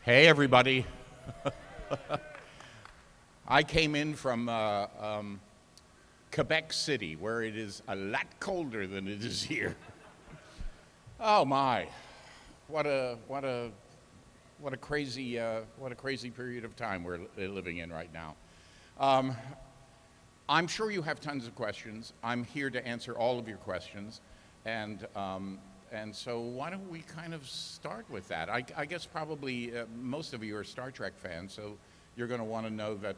Hey, everybody. I came in from Quebec City, where it is a lot colder than it is here. Oh my, what a crazy period of time we're living in right now. I'm sure you have tons of questions. I'm here to answer all of your questions, and so why don't we kind of start with that? I guess probably most of you are Star Trek fans, so you're going to want to know that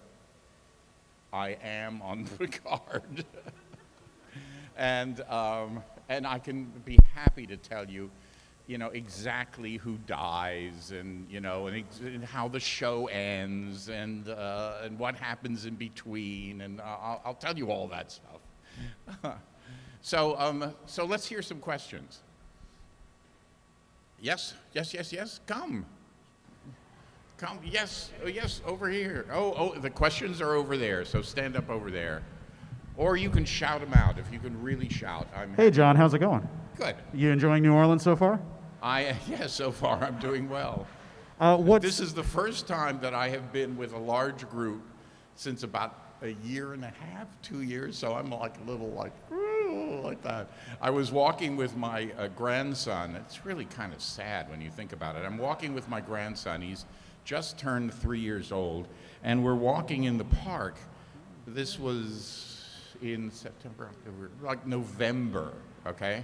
I am on Picard. and I can be happy to tell you, exactly who dies and, and how the show ends and what happens in between, and I'll tell you all that stuff. So let's hear some questions. Yes, come, yes, over here. Oh, the questions are over there, so stand up over there. Or you can shout them out if you can really shout. Hey, John, how's it going? Good. You enjoying New Orleans so far? Yes, so far I'm doing well. This is the first time that I have been with a large group since about a year and a half, 2 years, so I'm like a little like that. I was walking with my grandson. It's really kind of sad when you think about it. I'm walking with my grandson. He's just turned 3 years old, and we're walking in the park. This was in September, October, like November, okay?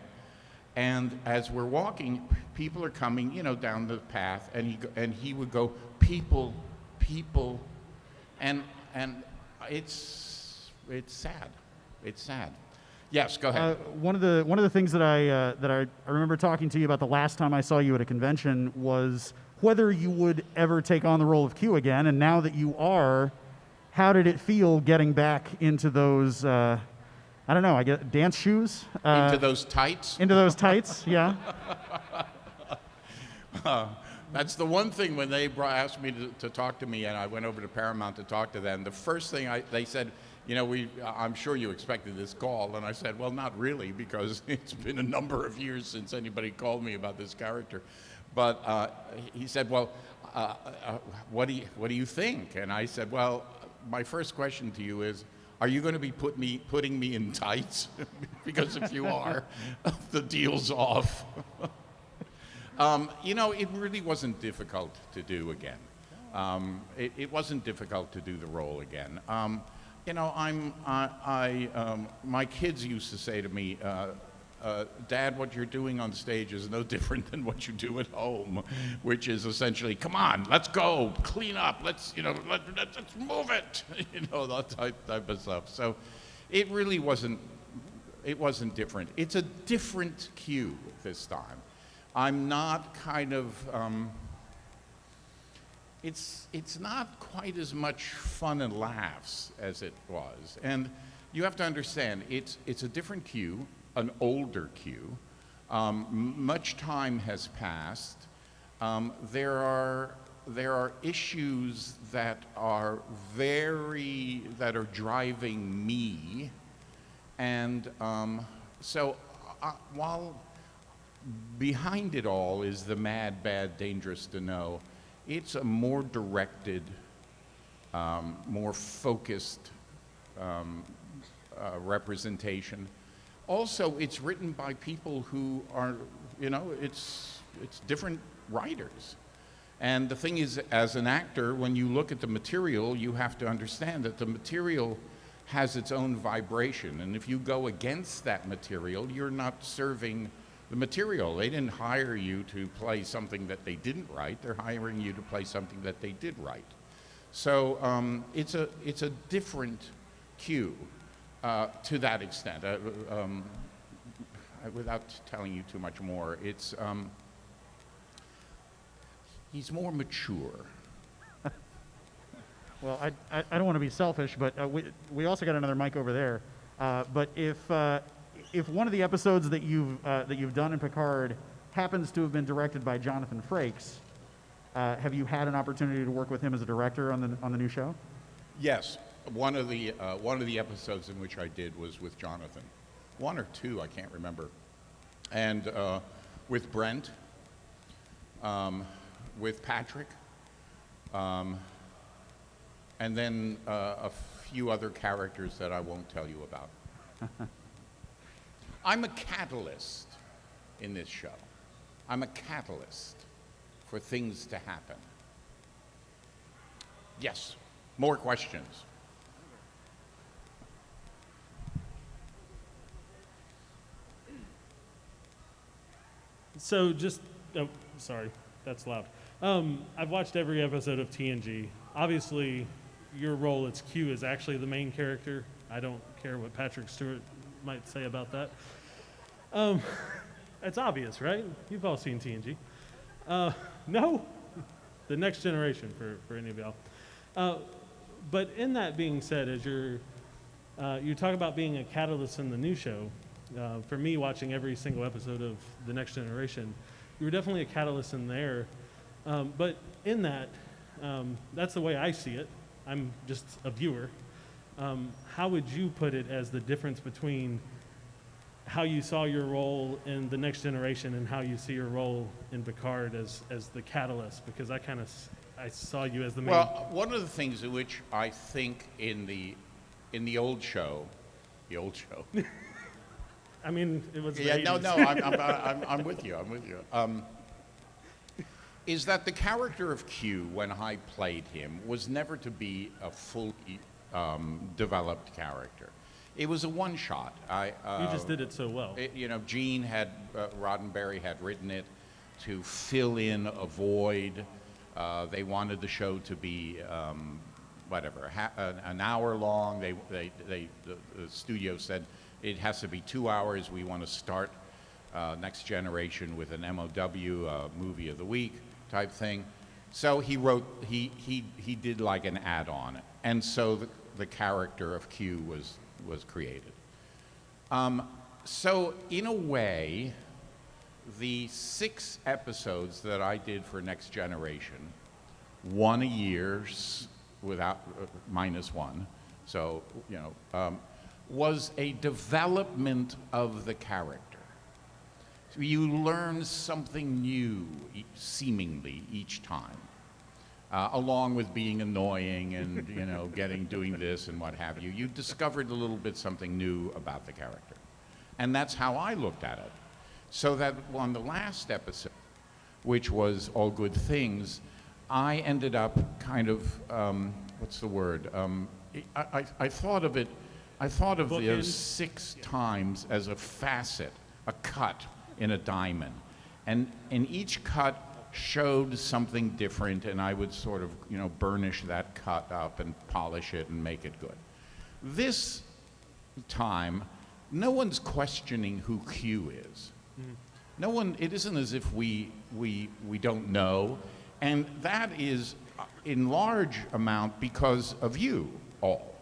And as we're walking, people are coming, down the path, and he would go, people, and it's sad. It's sad. Yes, go ahead. One of the things that I remember talking to you about the last time I saw you at a convention was whether you would ever take on the role of Q again, and now that you are, how did it feel getting back into those? I don't know. I get dance shoes. Into those tights. Into those tights. Yeah. That's the one thing when they asked me to talk to me, and I went over to Paramount to talk to them. The first thing they said, I'm sure you expected this call, and I said, well, not really, because it's been a number of years since anybody called me about this character. But he said, well, what do you think? And I said, well, my first question to you is, are you going to be putting me in tights? Because if you are, the deal's off. It really wasn't difficult to do again. It wasn't difficult to do the role again. My kids used to say to me, Dad, what you're doing on stage is no different than what you do at home, which is essentially, come on, let's go, clean up, let's move it, that type of stuff. So it really wasn't different. It's a different Q this time. I'm not kind of, it's not quite as much fun and laughs as it was. And you have to understand, it's a different Q, an older Q. Much time has passed. There are issues that are driving me, and so while behind it all is the mad, bad, dangerous to know, it's a more directed, more focused representation. Also, it's written by people who are, it's different writers. And the thing is, as an actor, when you look at the material, you have to understand that the material has its own vibration. And if you go against that material, you're not serving the material. They didn't hire you to play something that they didn't write. They're hiring you to play something that they did write. So it's a different cue. To that extent, without telling you too much more, it's he's more mature. Well, I don't want to be selfish, but we also got another mic over there. But if one of the episodes that you've done in Picard happens to have been directed by Jonathan Frakes, have you had an opportunity to work with him as a director on the new show? Yes. One of the episodes in which I did was with Jonathan. One or two, I can't remember. And with Brent, with Patrick, And then a few other characters that I won't tell you about. I'm a catalyst in this show. I'm a catalyst for things to happen. Yes, more questions. So just, oh, sorry, that's loud. I've watched every episode of TNG. Obviously, your role as Q is actually the main character. I don't care what Patrick Stewart might say about that. It's obvious, right? You've all seen TNG. No? The Next Generation for any of y'all. But in that being said, as you talk about being a catalyst in the new show, for me watching every single episode of The Next Generation, you were definitely a catalyst in there. But in that, that's the way I see it. I'm just a viewer. How would you put it as the difference between how you saw your role in The Next Generation and how you see your role in Picard as the catalyst? Because I saw you as the main. Well, one of the things in which I think in the old show, I mean, it was. Yeah, the no, 80s. I'm with you. I'm with you. Is that the character of Q, when I played him, was never to be a fully developed character. It was a one-shot. You just did it so well. Gene Roddenberry had written it to fill in a void. They wanted the show to be an hour long. The studio said it has to be 2 hours. We want to start Next Generation with an MOW, movie of the week type thing. So he wrote, he did like an add-on, and so the character of Q was created. So in a way, the 6 episodes that I did for Next Generation, one a year without minus one, so was a development of the character. So you learn something new, seemingly each time, along with being annoying and doing this and what have you. You discovered a little bit something new about the character, and that's how I looked at it. So that on the last episode, which was All Good Things, I ended up kind of what's the word? I thought of it. I thought of those 6 times as a facet, a cut in a diamond. And each cut showed something different, and I would sort of, burnish that cut up and polish it and make it good. This time, no one's questioning who Q is. No one, it isn't as if we don't know, and that is in large amount because of you all.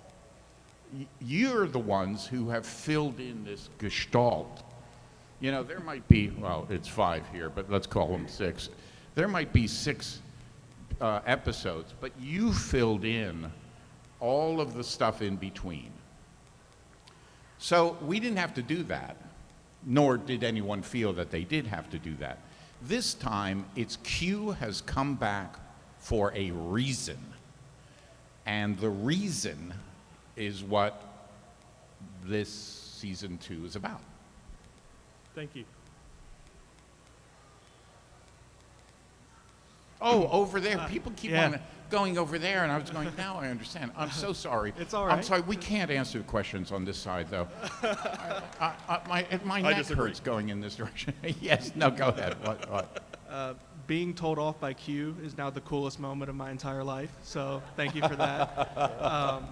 You're the ones who have filled in this gestalt. There might be, well, it's 5 here, but let's call them 6. There might be 6 episodes, but you filled in all of the stuff in between. So we didn't have to do that, nor did anyone feel that they did have to do that. This time, it's Q has come back for a reason, and the reason is what this season 2 is about. Thank you. Oh, over there. People keep on going over there, and I was going, now I understand. I'm so sorry. It's all right. I'm sorry. We can't answer questions on this side, though. My neck hurts going in this direction. Yes, no, go ahead. What? Being told off by Q is now the coolest moment of my entire life, so thank you for that.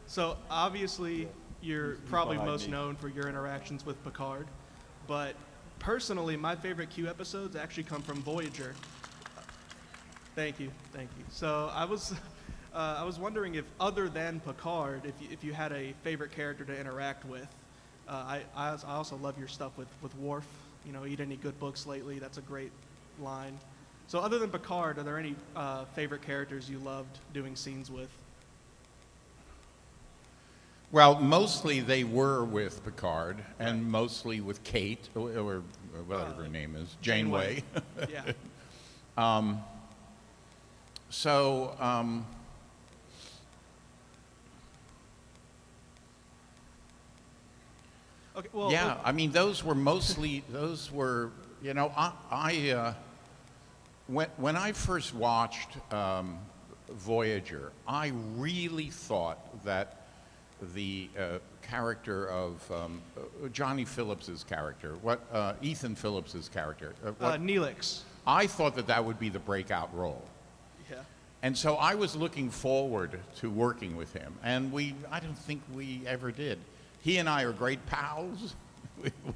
So obviously, you're probably most known for your interactions with Picard, but personally, my favorite Q episodes actually come from Voyager. Thank you. So I was wondering if, other than Picard, if you had a favorite character to interact with. I also love your stuff with Worf. Eat any good books lately? That's a great line. So other than Picard, are there any favorite characters you loved doing scenes with? Well, mostly they were with Picard, and mostly with Kate, or whatever her name is, Janeway. Yeah. So, Okay, well, yeah, I mean, those were mostly, those were, you know, when I first watched Voyager, I really thought that the character of Johnny Phillips's character, Ethan Phillips's character, Neelix. I thought that that would be the breakout role. Yeah. And so I was looking forward to working with him, and I don't think we ever did. He and I are great pals.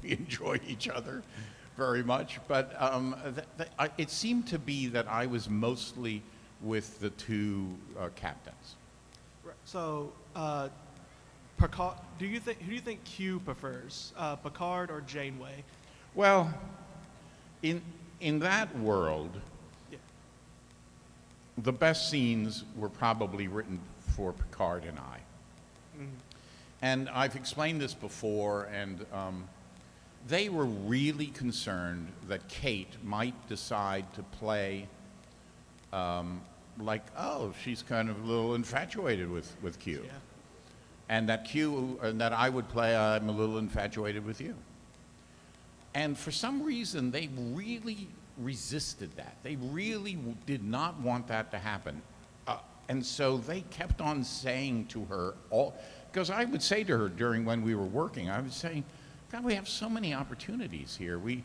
We enjoy each other very much, but it seemed to be that I was mostly with the two captains. Right. So, Picard, who do you think Q prefers, Picard or Janeway? Well, in that world, Yeah. the best scenes were probably written for Picard and I. Mhm. And I've explained this before, and they were really concerned that Kate might decide to play like, oh, she's kind of a little infatuated with Q. Yeah. And that I would play, I'm a little infatuated with you. And for some reason, they really resisted that. They really did not want that to happen. And so they kept on saying to her, because I would say to her when we were working, I would say, God, we have so many opportunities here. And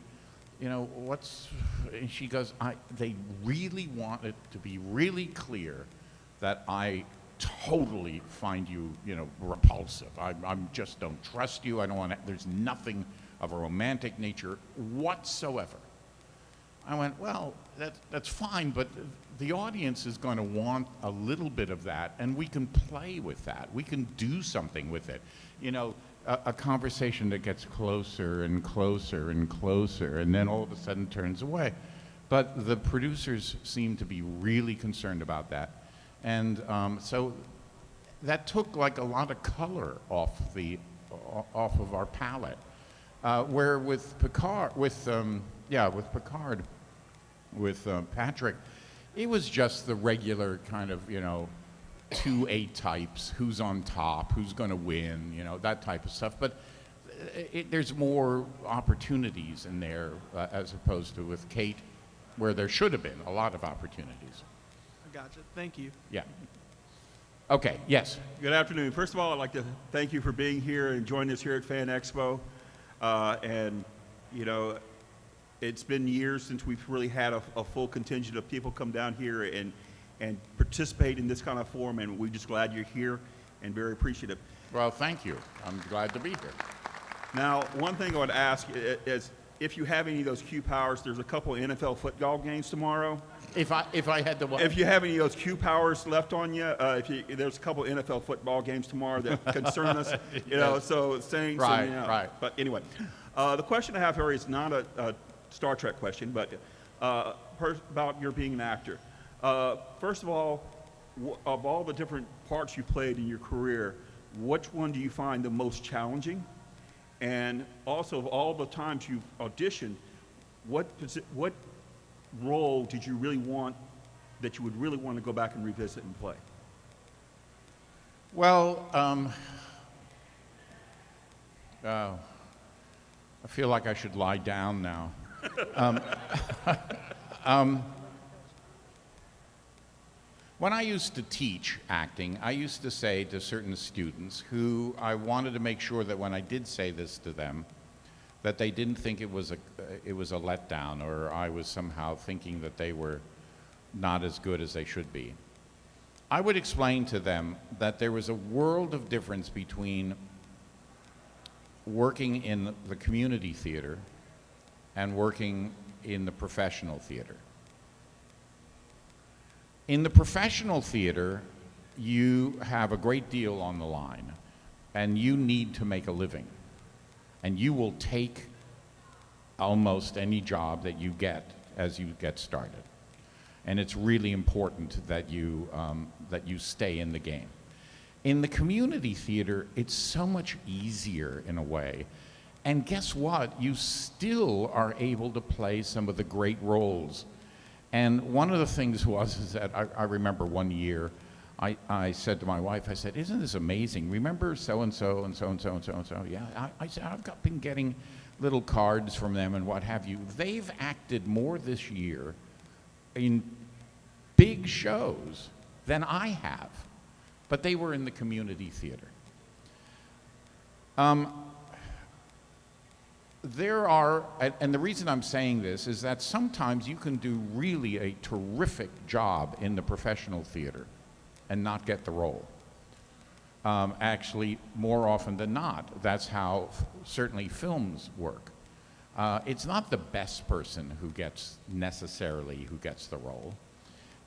she goes, they really want it to be really clear that I totally find you, repulsive. I just don't trust you. I don't want to, there's nothing of a romantic nature whatsoever. I went, well, that's fine, but the audience is going to want a little bit of that, and we can play with that. We can do something with it. A conversation that gets closer and closer and closer, and then all of a sudden turns away. But the producers seem to be really concerned about that. And so that took like a lot of color off of our palette. Where with Picard, with Patrick, it was just the regular kind of, 2A types, who's on top, who's going to win, that type of stuff. But there's more opportunities in there as opposed to with Kate, where there should have been a lot of opportunities. I gotcha. Thank you. Yeah. Okay, yes. Good afternoon. First of all, I'd like to thank you for being here and joining us here at FAN EXPO. It's been years since we've really had a full contingent of people come down here and participate in this kind of forum, and we're just glad you're here and very appreciative. Well, thank you. I'm glad to be here. Now, one thing I would ask is if you have any of those Q powers, there's a couple of NFL football games tomorrow. If I had to what? If you have any of those Q powers left on you, there's a couple of NFL football games tomorrow that concern us, Yes. so saying Right, so, right. But anyway, the question I have here is not a Star Trek question, but about your being an actor. First of all, of all the different parts you played in your career, which one do you find the most challenging? And also, of all the times you've auditioned, what role did you really want that you would really want to go back and revisit and play? Well, I feel like I should lie down now. When I used to teach acting, I used to say to certain students who I wanted to make sure that when I did say this to them, that they didn't think it was a letdown, or I was somehow thinking that they were not as good as they should be. I would explain to them that there was a world of difference between working in the community theater and working in the professional theater. In the professional theater, you have a great deal on the line, and you need to make a living. And you will take almost any job that you get as you get started. And it's really important that you stay in the game. In the community theater, it's so much easier in a way. And guess what? You still are able to play some of the great roles. And one of the things was is that I remember one year, I said to my wife, I said, isn't this amazing? Remember so-and-so and so-and-so and so-and-so? Yeah, I said, been getting little cards from them and what have you. They've acted more this year in big shows than I have, but they were in the community theater. There are, and the reason I'm saying this is that sometimes you can do really a terrific job in the professional theater and not get the role. Actually, more often than not, that's how certainly films work. It's not the best person who gets necessarily who gets the role.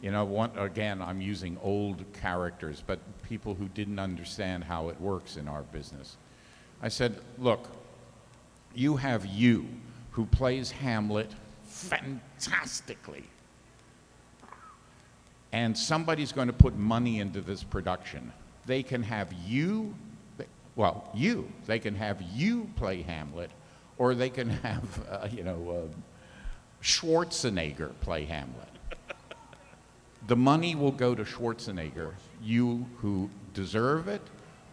You know, again, I'm using old characters, but people who didn't understand how it works in our business. I said, look, you have you, who plays Hamlet fantastically. And somebody's going to put money into this production. They can have you, they can have you play Hamlet, or they can have, Schwarzenegger play Hamlet. The money will go to Schwarzenegger. You who deserve it,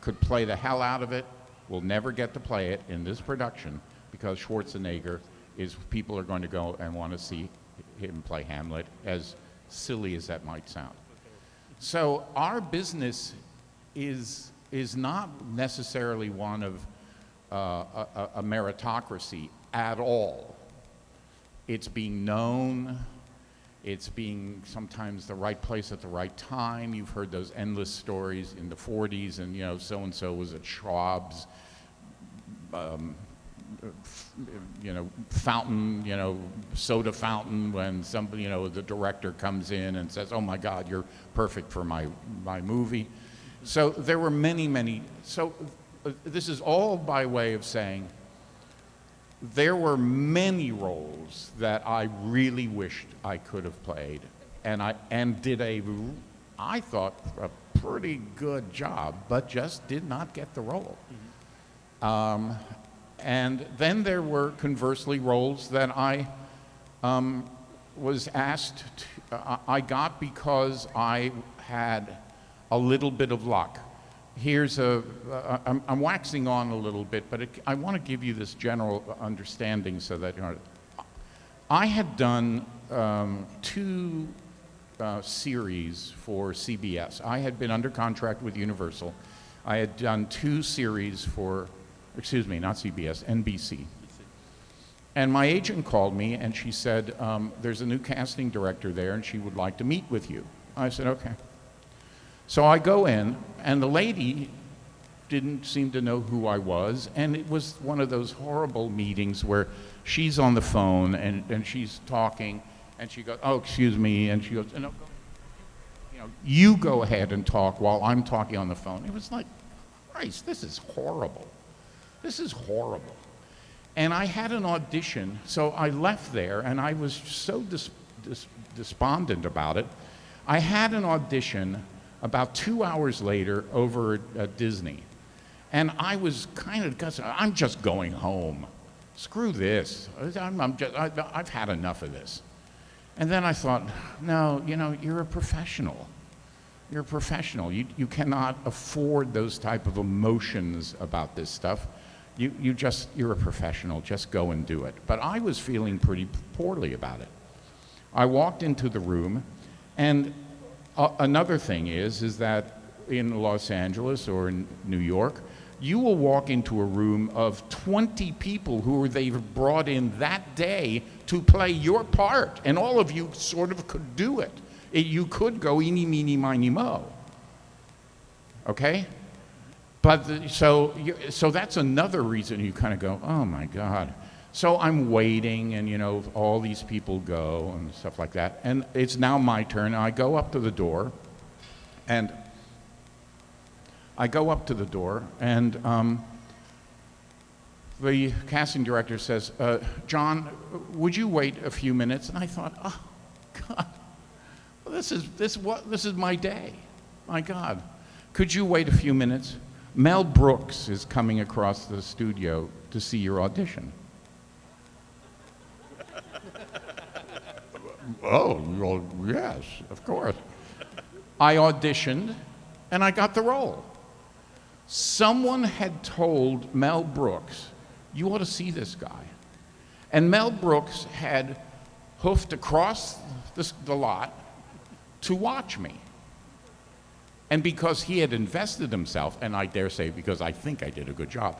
could play the hell out of it, will never get to play it in this production because Schwarzenegger people are going to go and want to see him play Hamlet, as silly as that might sound. So our business is not necessarily one of a meritocracy at all. It's being known. It's being sometimes the right place at the right time. You've heard those endless stories in the 40s, and so-and-so was at Schwab's, fountain, soda fountain, when somebody, the director comes in and says, oh my God, you're perfect for my movie. So there were many, so this is all by way of saying there were many roles that I really wished I could have played, and did I thought, a pretty good job, but just did not get the role. And then there were, conversely, roles that I was asked I got because I had a little bit of luck. I'm waxing on a little bit, but I want to give you this general understanding so that, I had done 2 series for CBS. I had been under contract with Universal. I had done 2 series for, not CBS, NBC. And my agent called me and she said, there's a new casting director there and she would like to meet with you. I said, okay. So I go in, and the lady didn't seem to know who I was, and it was one of those horrible meetings where she's on the phone and she's talking, and she goes, oh, excuse me, and she goes, no, you go ahead and talk while I'm talking on the phone. It was like, Christ, this is horrible. This is horrible. And I had an audition, so I left there, and I was so despondent about it. I had an audition about 2 hours later over at Disney. And I was kind of guessing, I'm just going home. Screw this. I've had enough of this. And then I thought, no, you're a professional. You're a professional. You cannot afford those type of emotions about this stuff. You're a professional. Just go and do it. But I was feeling pretty poorly about it. I walked into the room, and another thing is that in Los Angeles or in New York, you will walk into a room of 20 people who they've brought in that day to play your part, and all of you sort of could do it. You could go eeny, meeny, miny, mo. Okay? But so that's another reason you kind of go, oh my God. So I'm waiting, and all these people go and stuff like that. And it's now my turn. I go up to the door, and the casting director says, John, would you wait a few minutes? And I thought, oh God, well, this is my day. My God. Could you wait a few minutes? Mel Brooks is coming across the studio to see your audition. Oh, well, yes, of course. I auditioned, and I got the role. Someone had told Mel Brooks, you ought to see this guy. And Mel Brooks had hoofed across the lot to watch me. And because he had invested himself, and I dare say because I think I did a good job,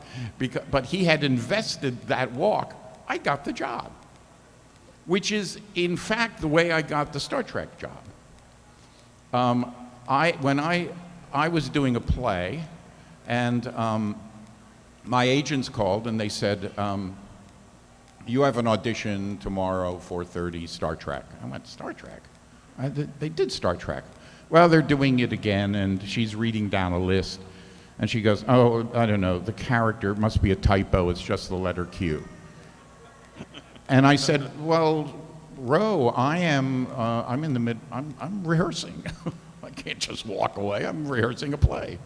but he had invested that walk, I got the job. Which is, in fact, the way I got the Star Trek job. When I was doing a play, and my agents called and they said, you have an audition tomorrow, 4:30, Star Trek. I went, Star Trek? They did Star Trek. Well, they're doing it again, and she's reading down a list, and she goes, oh, I don't know, the character must be a typo, it's just the letter Q. And I said, well, Ro, I'm rehearsing. I can't just walk away, I'm rehearsing a play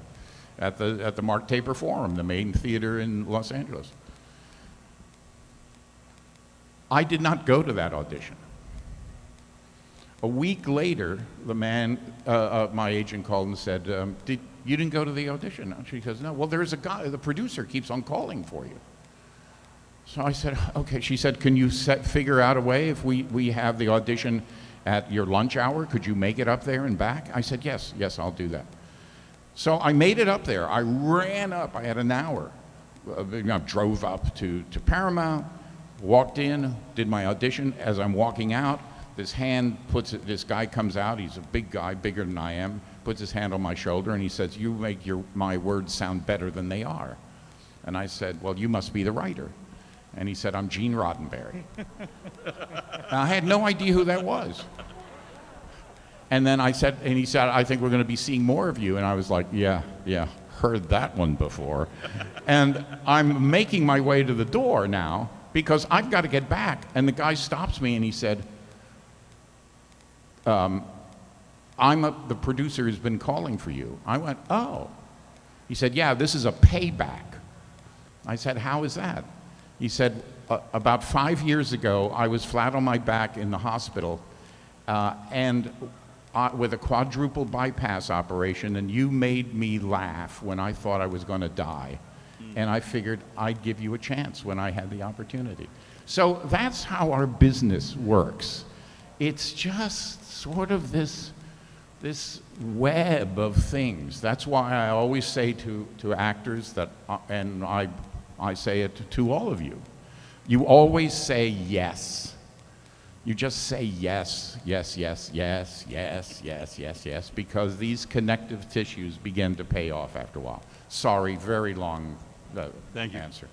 at the Mark Taper Forum, the main theater in Los Angeles. I did not go to that audition. A week later, the man, my agent called and said, you didn't go to the audition? And she goes, no, well, there's a guy, the producer keeps on calling for you. So I said, okay. She said, can you figure out a way if we have the audition at your lunch hour? Could you make it up there and back? I said, yes, I'll do that. So I made it up there. I ran up, I had an hour. Drove up to Paramount, walked in, did my audition. As I'm walking out, this guy comes out, he's a big guy, bigger than I am, puts his hand on my shoulder and he says, you make my words sound better than they are. And I said, well, you must be the writer. And he said, I'm Gene Roddenberry. I had no idea who that was. And then he said, I think we're going to be seeing more of you. And I was like, yeah, heard that one before. And I'm making my way to the door now because I've got to get back. And the guy stops me and he said, the producer who's been calling for you. I went, oh. He said, yeah, this is a payback. I said, how is that? He said, about 5 years ago, I was flat on my back in the hospital with a quadruple bypass operation, and you made me laugh when I thought I was going to die. And I figured I'd give you a chance when I had the opportunity. So that's how our business works. It's just sort of this web of things. That's why I always say to actors that, and I say it to all of you, you always say yes. You just say yes, yes, yes, yes, yes, yes, yes, yes, because these connective tissues begin to pay off after a while. Sorry, very long Thank you. answer.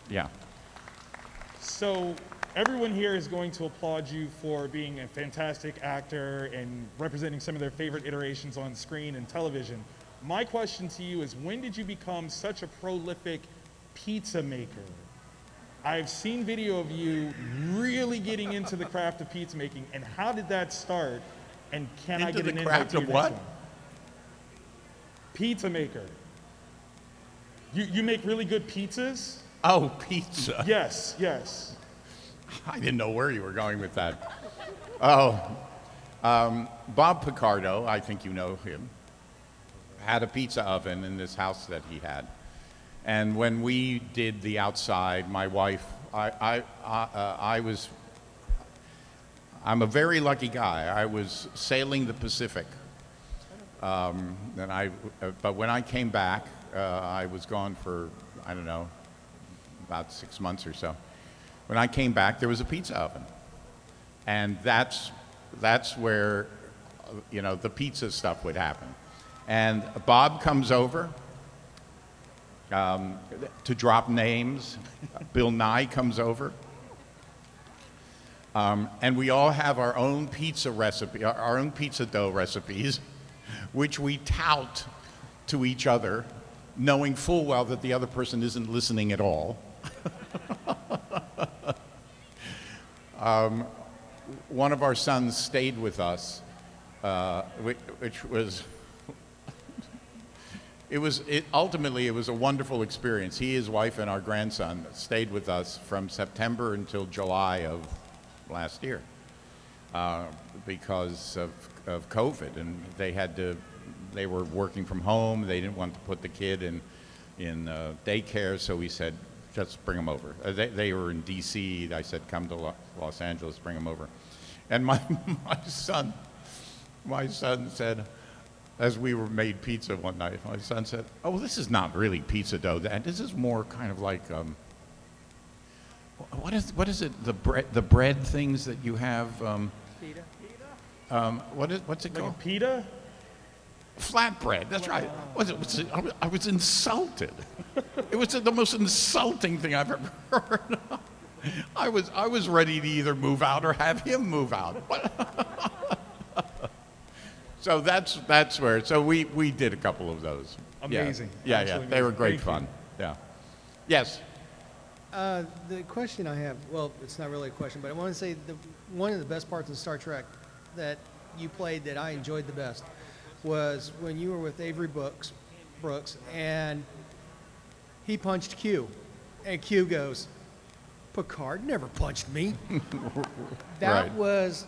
Yeah. So everyone here is going to applaud you for being a fantastic actor and representing some of their favorite iterations on screen and television. My question to you is, when did you become such a prolific pizza maker? I've seen video of you really getting into the craft of pizza making, and how did that start? And can I get an invite to your next one? Pizza maker. You make really good pizzas? Oh, pizza. Yes. I didn't know where you were going with that. Oh, Bob Picardo, I think you know him, had a pizza oven in this house that he had. And when we did the outside, my wife, I'm a very lucky guy. I was sailing the Pacific. But when I came back, I was gone for, I don't know, about 6 months or so. When I came back, there was a pizza oven. And that's where, the pizza stuff would happen. And Bob comes over to drop names. Bill Nye comes over. And we all have our own pizza recipe, our own pizza dough recipes, which we tout to each other, knowing full well that the other person isn't listening at all. One of our sons stayed with us, which was, ultimately it was a wonderful experience. He, his wife, and our grandson stayed with us from September until July of last year. uh, because of COVID, and they were working from home. They didn't want to put the kid in daycare, so we said, just bring them over. They were in D.C. I said, come to Los Angeles, bring them over. And my son said, as we were made pizza one night, my son said, "Oh, this is not really pizza dough. This is more kind of like what is it? The bread things that you have. What's it Like called? a pita? Flatbread. That's right. I was insulted. It was the most insulting thing I've ever heard. I was ready to either move out or have him move out. So that's where. So we did a couple of those. Amazing. Yeah, Absolutely they were amazing. great Thank you. fun. Yeah. Yes. The question I have, well, it's not really a question, but I want to say one of the best parts of Star Trek that you played that I enjoyed the best was when you were with Avery Brooks, and he punched Q, and Q goes, "Picard never punched me." That Right. was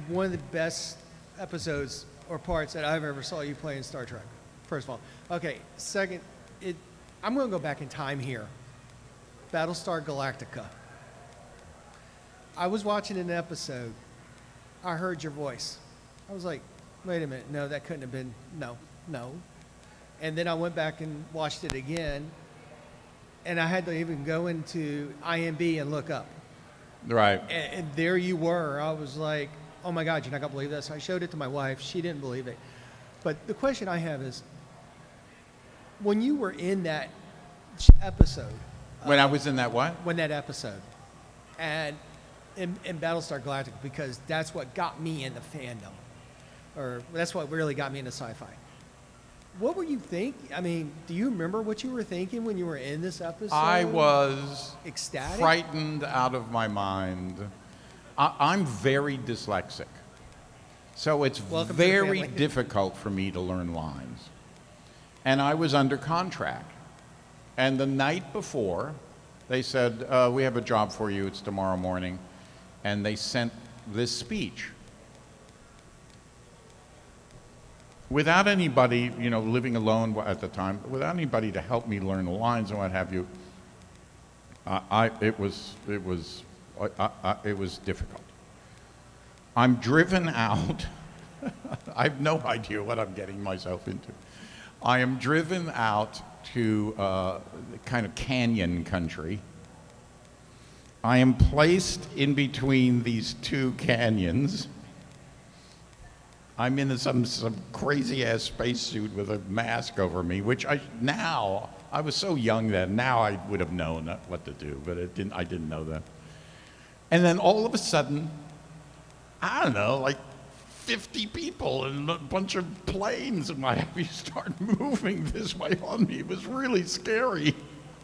one of the best episodes or parts that I've ever saw you play in Star Trek. First of all, okay. Second, I'm going to go back in time here. Battlestar Galactica. I was watching an episode. I heard your voice. I was like, wait a minute. No, that couldn't have been. No. And then I went back and watched it again. And I had to even go into IMB and look up. Right. And there you were. I was like, oh my God, you're not going to believe this. I showed it to my wife. She didn't believe it. But the question I have is, when you were in that episode, When I was in that what? when that episode, and in Battlestar Galactica, because that's what got me into fandom, or that's what really got me into sci-fi. What were you thinking? I mean, do you remember what you were thinking when you were in this episode? I was ecstatic. frightened out of my mind. I'm very dyslexic, so it's Welcome to the very family. difficult for me to learn lines. And I was under contract. And the night before, they said, we have a job for you, it's tomorrow morning. And they sent this speech. Without anybody, living alone at the time, without anybody to help me learn the lines and what have you, it was difficult. I'm driven out. I have no idea what I'm getting myself into. I am driven out to kind of canyon country. I am placed in between these two canyons. I'm in some crazy ass spacesuit with a mask over me, which I was so young then. Now I would have known what to do, but I didn't know that. And then all of a sudden, I don't know, like 50 people and a bunch of planes and what have you start moving this way on me. It was really scary.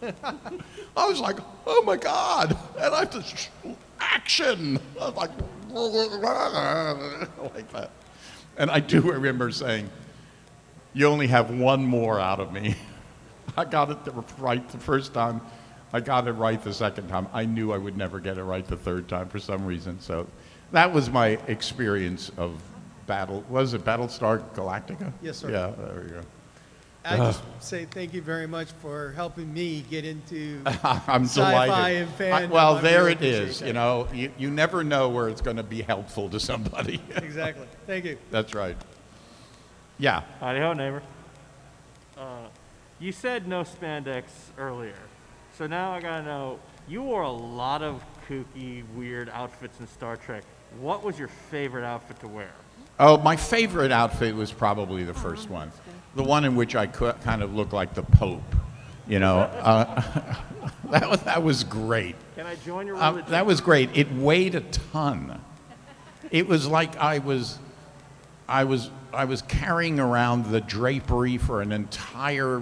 I was like, oh my God. And I have to, action. I was like, like that. And I do remember saying, you only have one more out of me. I got it right the first time. I got it right the second time. I knew I would never get it right the third time for some reason. So that was my experience of was it Battlestar Galactica? Yes, sir. Yeah, there we go. I just say thank you very much for helping me get into I'm sci-fi delighted. and fandom. Well, I there really it is. appreciate You never know where it's going to be helpful to somebody. that. Exactly. Thank you. That's right. Yeah. Howdy ho, neighbor. You said no spandex earlier, so now I gotta know. You wore a lot of kooky, weird outfits in Star Trek. What was your favorite outfit to wear? Oh, my favorite outfit was probably the first one, the one in which I kind of looked like the Pope. That was great. Can I join your religion? That was great. It weighed a ton. It was like I was carrying around the drapery for an entire,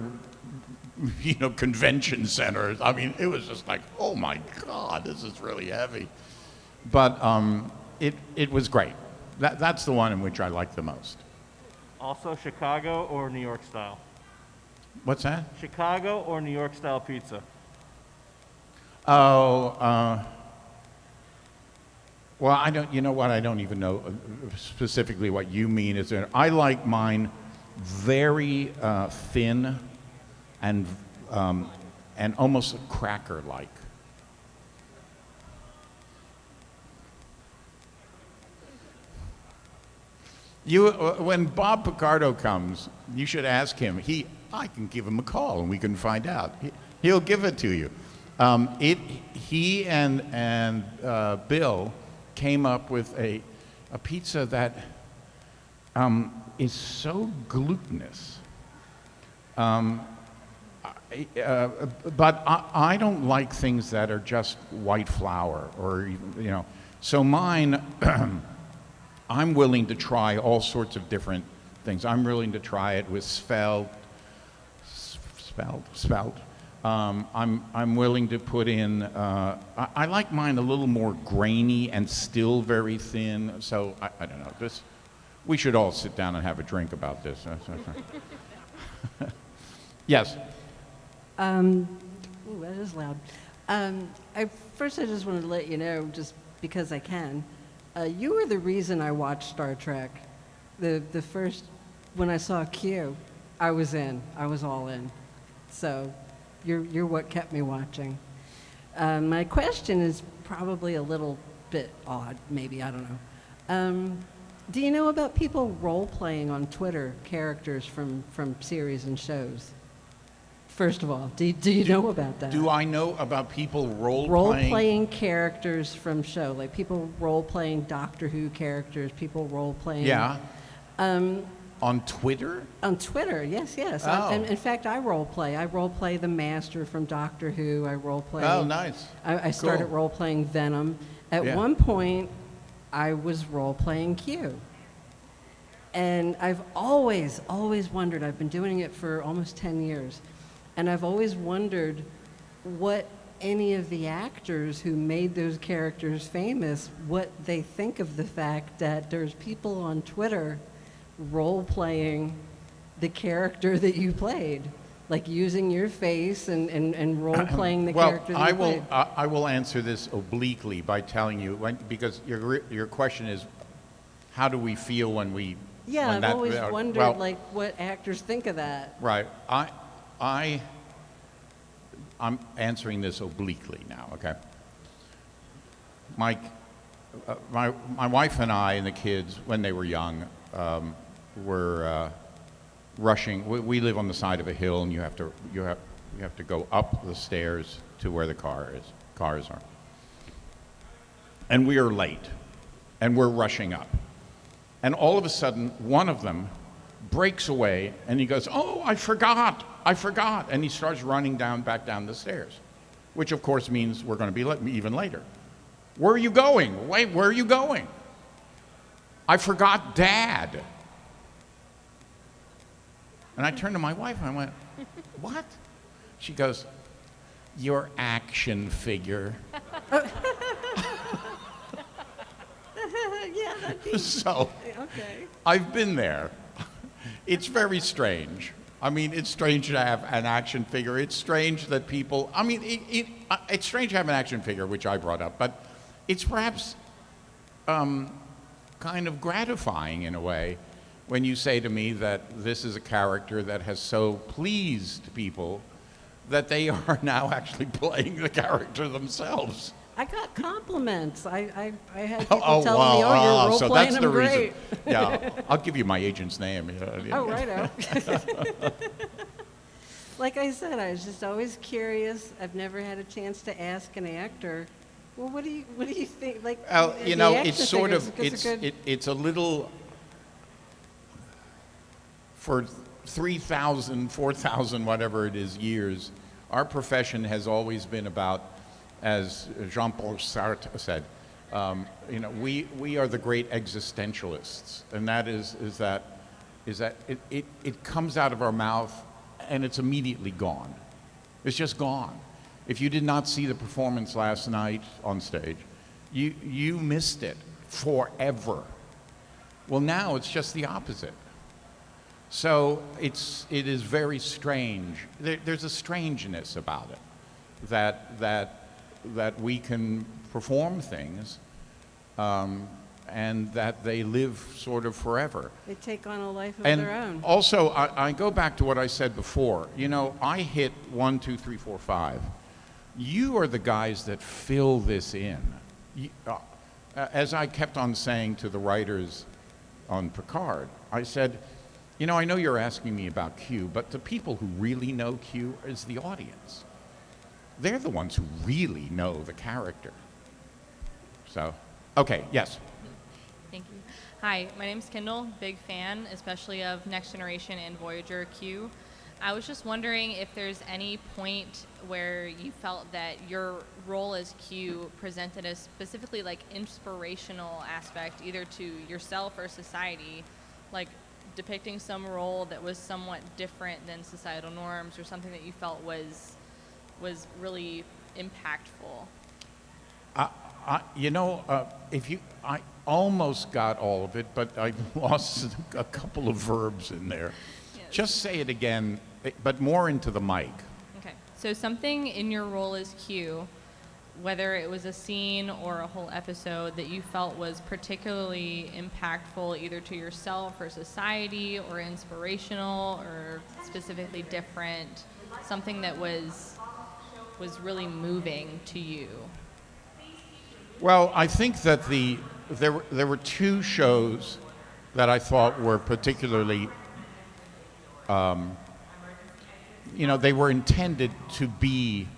convention center. I mean, it was just like, oh my God, this is really heavy. But it was great. That's the one in which I like the most. Also, Chicago or New York style? What's that? Chicago or New York style pizza? Oh, Well, I don't. You know what? I don't even know specifically what you mean. Is there? I like mine very thin and almost cracker-like. When Bob Picardo comes, you should ask him. I can give him a call and we can find out. He'll give it to you. He and Bill came up with a pizza that is so glutinous. But I don't like things that are just white flour or, So mine, I'm willing to try all sorts of different things. I'm willing to try it with spelt. I'm willing to put in, I like mine a little more grainy and still very thin. So I don't know, we should all sit down and have a drink about this. Yes. Ooh, that is loud. First, I just wanted to let you know, just because I can, you were the reason I watched Star Trek. The first, when I saw Q, I was in. I was all in. So, you're what kept me watching. My question is probably a little bit odd, maybe, I don't know. Do you know about people role-playing on Twitter characters from series and shows? First of all, do you know about that? Do I know about people role-playing? Role-playing characters from show, like people role-playing Doctor Who characters, people role-playing... Yeah. On Twitter? On Twitter, yes. Oh. In fact, I role-play. I role-play the Master from Doctor Who. I role-play... Oh, nice. I started Cool. role-playing Venom. At Yeah. one point, I was role-playing Q. And I've always wondered, I've been doing it for almost 10 years, and I've always wondered what any of the actors who made those characters famous, what they think of the fact that there's people on Twitter role-playing the character that you played, like using your face and role-playing the character that you played. I will answer this obliquely by telling you, because your question is, how do we feel when we... Yeah, when I've always wondered, well, like, what actors think of that. Right. I'm answering this obliquely now, okay? My wife and I and the kids, when they were young, were rushing. We live on the side of a hill, and you have to go up the stairs to where the cars are. And we are late, and we're rushing up. And all of a sudden, one of them breaks away, and he goes, "Oh, I forgot." And he starts running back down the stairs, which of course means we're going to be even later. Where are you going? Wait, where are you going? I forgot Dad. And I turned to my wife and I went, "What?" She goes, "Your action figure." Yeah, that'd be... So, Okay. I've been there. It's very strange. I mean, it's strange to have an action figure. It's strange that people, I mean, it's strange to have an action figure, which I brought up, but it's perhaps kind of gratifying in a way when you say to me that this is a character that has so pleased people that they are now actually playing the character themselves. I got compliments. I had people telling me, "Oh, you're role so playing that's them the reason. great." Yeah, I'll give you my agent's name. Oh, righto. Like I said, I was just always curious. I've never had a chance to ask an actor, "Well, what do you think?" Like, You the know, action it's sort of figures, it's a little for 3,000, 4,000, whatever it is years. Our profession has always been about, as Jean-Paul Sartre said, we are the great existentialists, and that is that it comes out of our mouth and it's immediately gone. It's just gone. If you did not see the performance last night on stage, you missed it forever. Well, now it's just the opposite. So it is very strange. There's a strangeness about it, that we can perform things and that they live sort of forever. They take on a life of And their own. also, I go back to what I said before. You know, I hit 1, 2, 3, 4, 5. You are the guys that fill this in. As I kept on saying to the writers on Picard, I said, you know, I know you're asking me about Q, but the people who really know Q is the audience. They're the ones who really know the character. So, okay, yes. Thank you. Hi, my name's Kendall, big fan, especially of Next Generation and Voyager Q. I was just wondering if there's any point where you felt that your role as Q presented a specifically like inspirational aspect, either to yourself or society, like depicting some role that was somewhat different than societal norms, or something that you felt was really impactful. I almost got all of it, but I lost a couple of verbs in there. Yes. Just say it again, but more into the mic. Okay, so something in your role as Q, whether it was a scene or a whole episode that you felt was particularly impactful either to yourself or society, or inspirational or specifically different, something that was really moving to you. Well, I think that there were two shows that I thought were particularly, they were intended to be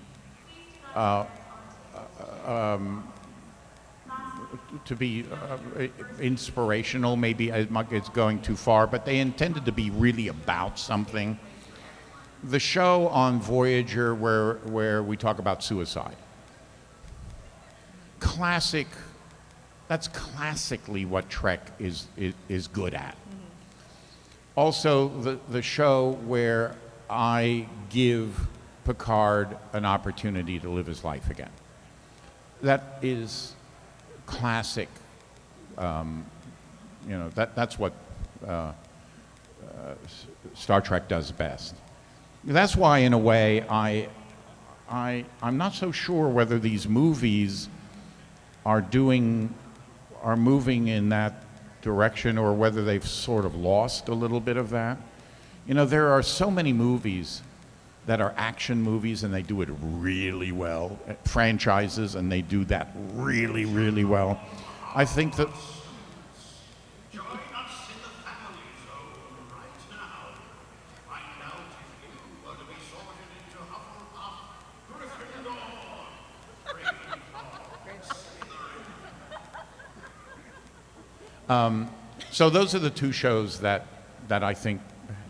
inspirational. Maybe it's going too far, but they intended to be really about something. The show on Voyager where we talk about suicide. Classic. That's classically what Trek is good at. Also, the show where I give Picard an opportunity to live his life again. That is classic. That's what Star Trek does best. That's why, in a way, I'm not so sure whether these movies are moving in that direction, or whether they've sort of lost a little bit of that. You know, there are so many movies that are action movies, and they do it really well. Franchises, and they do that really, really well. I think that. Join us in the family zone right now. Find out if you are to be sorted into Hufflepuff, Gryffindor, Ravenclaw, So those are the two shows that I think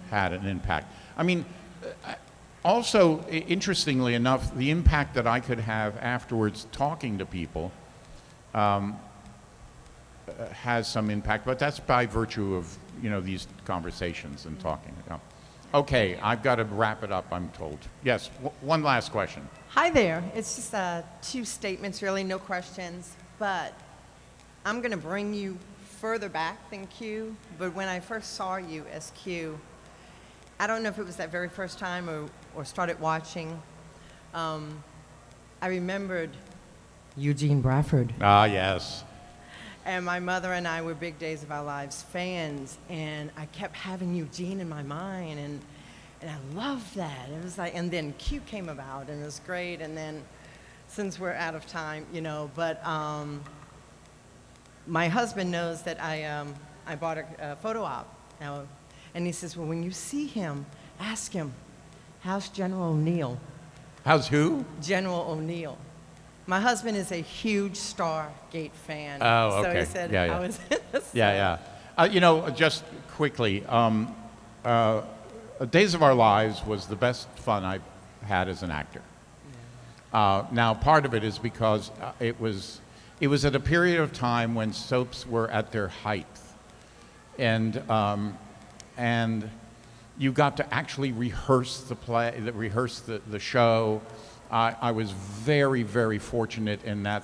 had an impact. I mean, also, interestingly enough, the impact that I could have afterwards talking to people has some impact, but that's by virtue of, these conversations and talking. Okay, I've got to wrap it up, I'm told. Yes, one last question. Hi there. It's just two statements, really, no questions. But I'm going to bring you further back than Q. But when I first saw you as Q, I don't know if it was that very first time or started watching, I remembered Eugene Bradford. Ah, yes. And my mother and I were Big Days of Our Lives fans, and I kept having Eugene in my mind, and I loved that. It was like, and then Q came about, and it was great. And then, since we're out of time, but my husband knows that I bought a photo op, and he says, well, when you see him, ask him, how's General O'Neill? How's who? General O'Neill. My husband is a huge Stargate fan. Oh, okay. So he said, Yeah. I was. Yeah. Just quickly, Days of Our Lives was the best fun I've had as an actor. Now, part of it is because it was at a period of time when soaps were at their height, and you got to actually rehearse the play, rehearse the show. I was very, very fortunate in that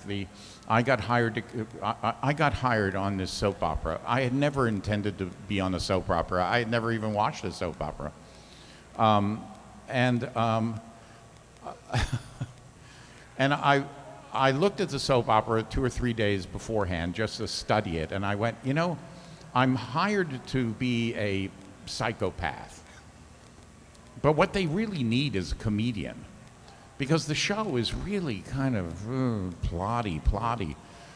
I got hired on this soap opera. I had never intended to be on a soap opera. I had never even watched a soap opera. And I I looked at the soap opera 2 or 3 days beforehand just to study it, and I went, you know, I'm hired to be a psychopath. But what they really need is a comedian, because the show is really kind of plotty.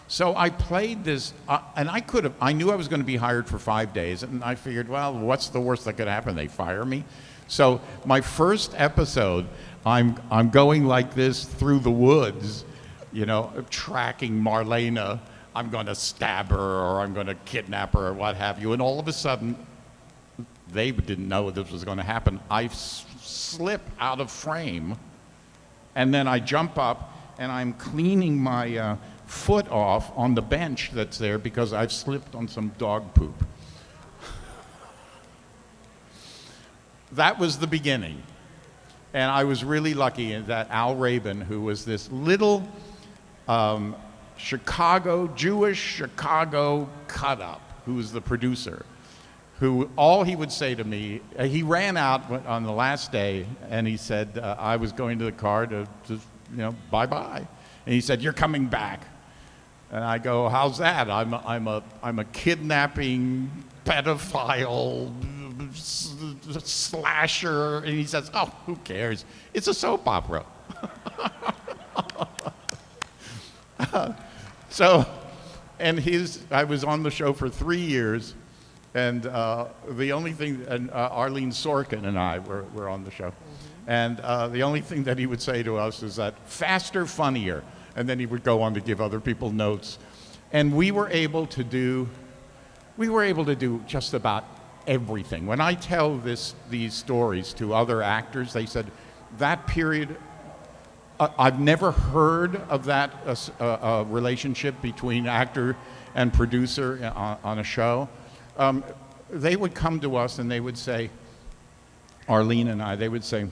So I played this, and I knew I was going to be hired for 5 days, and I figured, well, what's the worst that could happen? They fire me. So my first episode, I'm going like this through the woods, you know, tracking Marlena. I'm going to stab her, or I'm going to kidnap her, or what have you. And all of a sudden, they didn't know this was going to happen. I slip out of frame, and then I jump up, and I'm cleaning my foot off on the bench that's there because I've slipped on some dog poop. That was the beginning. And I was really lucky that Al Rabin, who was this little Jewish Chicago cut-up, who was the producer, who all he would say to me, he ran out on the last day, and he said, I was going to the car to bye-bye. And he said, you're coming back. And I go, how's that? I'm a kidnapping pedophile slasher. And he says, oh, who cares? It's a soap opera. I was on the show for 3 years, and the only thing, and Arlene Sorkin and I were on the show, and the only thing that he would say to us is that faster, funnier, and then he would go on to give other people notes, and we were able to do just about everything. When I tell these stories to other actors, they said that period. I've never heard of that relationship between actor and producer on a show. They would come to us and they would say, Arlene and I, they would say,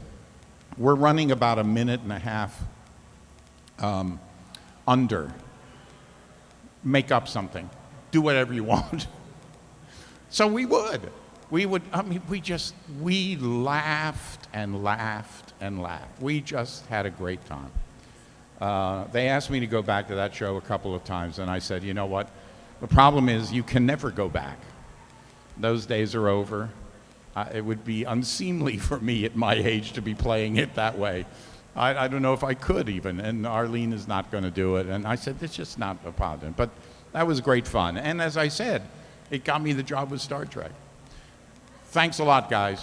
we're running about a minute and a half under. Make up something. Do whatever you want. So we would. We laughed and laughed and laughed. We just had a great time. They asked me to go back to that show a couple of times, and I said, you know what? The problem is you can never go back. Those days are over. It would be unseemly for me at my age to be playing it that way. I don't know if I could even, and Arlene is not going to do it. And I said, it's just not a problem. But that was great fun. And as I said, it got me the job with Star Trek. Thanks a lot, guys.